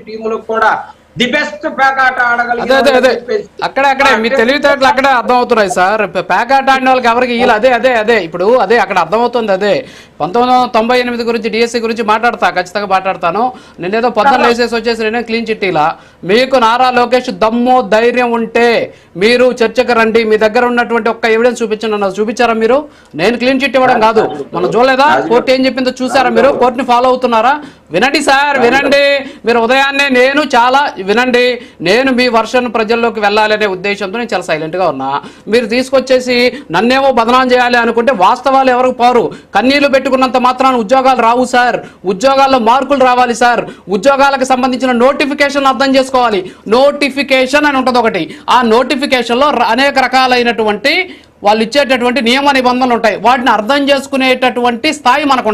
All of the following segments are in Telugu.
టీములకు కూడా ది బెస్ట్ పేకాట అదే అక్కడే మీ తెలివితేటలు అక్కడే అర్థం అవుతున్నాయి సార్. పేకాట ఆడిన వాళ్ళకి ఎవరికి వీళ్ళు అదే ఇప్పుడు అక్కడ అర్థమవుతుంది. అదే 1998 గురించి డిఎస్సి గురించి ఖచ్చితంగా మాట్లాడతాను. నేనేదో పొద్దున్న వేసేసి వచ్చేసి నేనే క్లీన్ చిట్టీలా. మీకు నారా లోకేష్ దమ్ము ధైర్యం ఉంటే మీరు చర్చకు రండి. మీ దగ్గర ఉన్నటువంటి ఒక్క ఎవిడెన్స్ చూపించండి. చూపించారా మీరు? నేను క్లీన్ చిట్ ఇవ్వడం కాదు, మనం చూడలేదా? కోర్టు ఏం చెప్పిందో చూసారా మీరు? కోర్టుని ఫాలో అవుతున్నారా? వినండి సార్, వినండి. మీరు ఉదయాన్నే వినండి, నేను మీ వర్షన్ ప్రజల్లోకి వెళ్ళాలనే ఉద్దేశంతో నేను చాలా సైలెంట్గా ఉన్నా. మీరు తీసుకొచ్చేసి నన్నేమో బదనాం చేయాలి అనుకుంటే వాస్తవాలు ఎవరికి పోరు. కన్నీళ్లు పెట్టుకున్నంత మాత్రాన ఉద్యోగాలు రావు సార్. ఉద్యోగాల్లో మార్కులు రావాలి సార్. ఉద్యోగాలకు సంబంధించిన నోటిఫికేషన్ అర్థం చేసుకోవాలి. నోటిఫికేషన్ అని ఉంటుంది ఒకటి. ఆ నోటిఫికేషన్లో అనేక రకాలైనటువంటి వాళ్ళు ఇచ్చేటటువంటి నియమ నిబంధనలు ఉంటాయి. వాటిని అర్థం చేసుకునేటటువంటి స్థాయి మనకు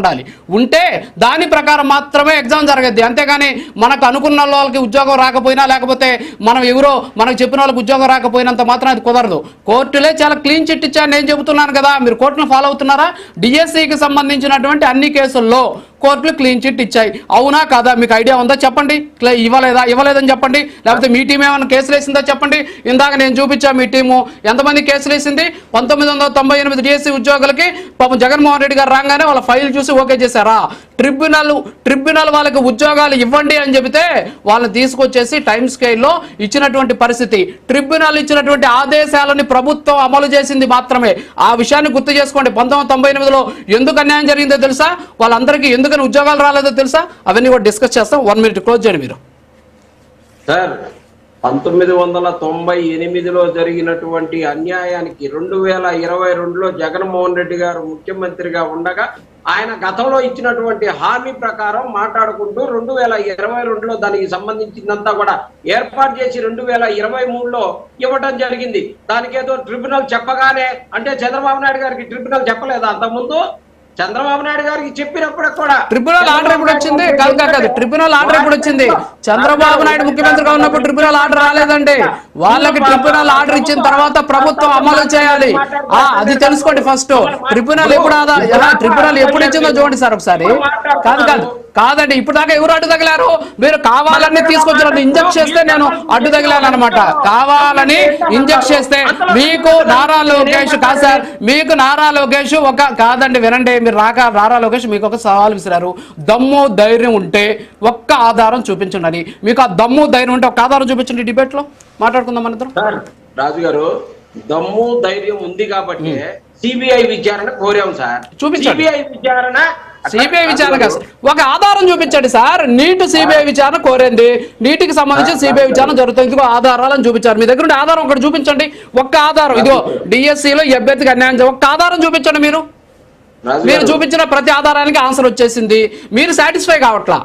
ఉంటే దాని ప్రకారం మాత్రమే ఎగ్జామ్ జరగద్ది. అంతేగాని మనకు అనుకున్న వాళ్ళకి ఉద్యోగం రాకపోయినా, లేకపోతే మనకు చెప్పిన వాళ్ళకి ఉద్యోగం రాకపోయినంత మాత్రం అది కుదరదు. కోర్టులే చాలా క్లీన్ చిట్ ఇచ్చాను నేను చెబుతున్నాను కదా. మీరు కోర్టును ఫాలో అవుతున్నారా? డిఎస్సికి సంబంధించినటువంటి అన్ని కేసుల్లో కోర్టులు క్లీన్ చిట్ ఇచ్చాయి. అవునా కాదా? మీకు ఐడియా ఉందా? చెప్పండి. ఇవ్వలేదని చెప్పండి. లేకపోతే మీ టీం ఏమైనా కేసులు వేసిందా చెప్పండి. ఇందాక నేను చూపించా మీ టీము ఎంతమంది కేసులు వేసింది. 1998 డిఎస్సి ఉద్యోగులకి పాపం జగన్మోహన్ రెడ్డి గారు రాగానే వాళ్ళ ఫైల్ చూసి ఓకే చేశారా? ట్రిబ్యునల్ వాళ్ళకి ఉద్యోగాలు ఇవ్వండి అని చెబితే వాళ్ళని తీసుకొచ్చేసి టైం స్కేల్లో ఇచ్చినటువంటి పరిస్థితి. ట్రిబ్యునల్ ఇచ్చినటువంటి ఆదేశాలని ప్రభుత్వం అమలు చేసింది మాత్రమే. ఆ విషయాన్ని గుర్తు చేసుకోండి. 1998లో ఎందుకు అన్యాయం జరిగిందో తెలుసా? వాళ్ళందరికీ ఎందుకని ఉద్యోగాలు రాలేదో తెలుసా? అవన్నీ కూడా డిస్కస్ చేస్తాం. 1 minute క్లోజ్ చేయండి మీరు. సార్, 1998లో జరిగినటువంటి అన్యాయానికి 2022లో జగన్మోహన్ రెడ్డి గారు ముఖ్యమంత్రిగా ఉండగా ఆయన గతంలో ఇచ్చినటువంటి హామీ ప్రకారం మాట్లాడుకుంటూ 2022లో దానికి సంబంధించిందంతా కూడా ఏర్పాటు చేసి 2023లో ఇవ్వటం జరిగింది. దానికేదో ట్రిబ్యునల్ చెప్పగానే, అంటే చంద్రబాబు నాయుడు గారికి ట్రిబ్యునల్ చెప్పలేదా అంతకుముందు? చంద్రబాబు నాయుడు గారికి చెప్పినప్పుడు కూడా ట్రిబ్యునల్ ఆర్డర్ ఎప్పుడు వచ్చింది? కాదు, ట్రిబ్యునల్ ఆర్డర్ ఎప్పుడు వచ్చింది? చంద్రబాబు నాయుడు ముఖ్యమంత్రిగా ఉన్నప్పుడు ట్రిబ్యునల్ ఆర్డర్ రాలేదండి. వాళ్ళకి ట్రిబ్యునల్ ఆర్డర్ ఇచ్చిన తర్వాత ప్రభుత్వం అమలు చేయాలి. అది తెలుసుకోండి ఫస్ట్. ట్రిబ్యునల్ ఎప్పుడు ఇచ్చిందో చూడండి సార్ ఒకసారి. కాదండి, ఇప్పుడు దాకా ఎవరు అడ్డు తగిలారు? మీరు కావాలని తీసుకొచ్చారు. ఇంజెక్ట్ చేస్తే నేను అడ్డు తగిలాను అనమాట. కావాలని ఇంజెక్ట్ చేస్తే మీకు నారా లోకేష్ కాదు సార్, మీకు నారా లోకేష్ కాదండి వినండి, మీరు నారా లోకేష్ మీకు ఒక సవాల్ విసిరారు. దమ్ము ధైర్యం ఉంటే ఒక్క ఆధారం చూపించండి. మీకు ఆ దమ్ము ధైర్యం ఉంటే ఒక ఆధారం చూపించండి. డిబేట్ లో మాట్లాడుకుందాం మన ఇద్దరం. రాజు గారు, దమ్ము ధైర్యం ఉంది కాబట్టి సిబిఐ విచారణ కోరాం సార్. చూపించండి. సిబిఐ విచారణ ఒక ఆధారం చూపించండి సార్. నీట్ సిబిఐ విచారణ కోరింది. నీటికి సంబంధించి సిబిఐ విచారణ జరుగుతుంది. ఇదిగో ఆధారాలను చూపించారు. మీ దగ్గర ఆధారం ఒకటి చూపించండి. ఒక్క ఆధారం. ఇదిగో డిఎస్సిలో ఈ అభ్యర్థికి అన్యాయం ఒక్క ఆధారం చూపించండి. మీరు చూపించిన ప్రతి ఆధారానికి ఆన్సర్ వచ్చేసింది. మీరు సాటిస్ఫై కావట్లా.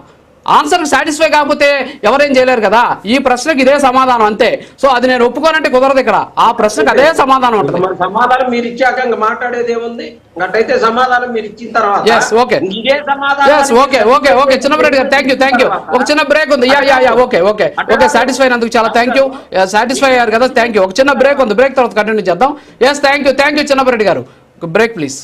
ఆన్సర్ సాటిస్ఫై కాకపోతే ఎవరేం చేయలేరు కదా. ఈ ప్రశ్నకి ఇదే సమాధానం అంతే. సో అది నేను ఒప్పుకోనంటే కుదరదు. ఇక్కడ ఆ ప్రశ్నకు అదే సమాధానం ఉంటుంది. సమాధానం మీరు ఇచ్చాక మాట్లాడేది ఏముంది? అట్టయితే సమాధానం మీరు ఇచ్చిన తర్వాత చిన్నప్పటి గారు థ్యాంక్ యూ. ఒక చిన్న బ్రేక్ ఉంది. ఓకే సాటిస్ఫై అయినందుకు చాలా థ్యాంక్ యూ. సాటిస్ఫై అయ్యారు కదా, థ్యాంక్ యూ. ఒక చిన్న బ్రేక్ ఉంది. బ్రేక్ తర్వాత కంటిన్యూ చేద్దాం. థ్యాంక్ యూ చిన్నప్పటి గారు. Break please.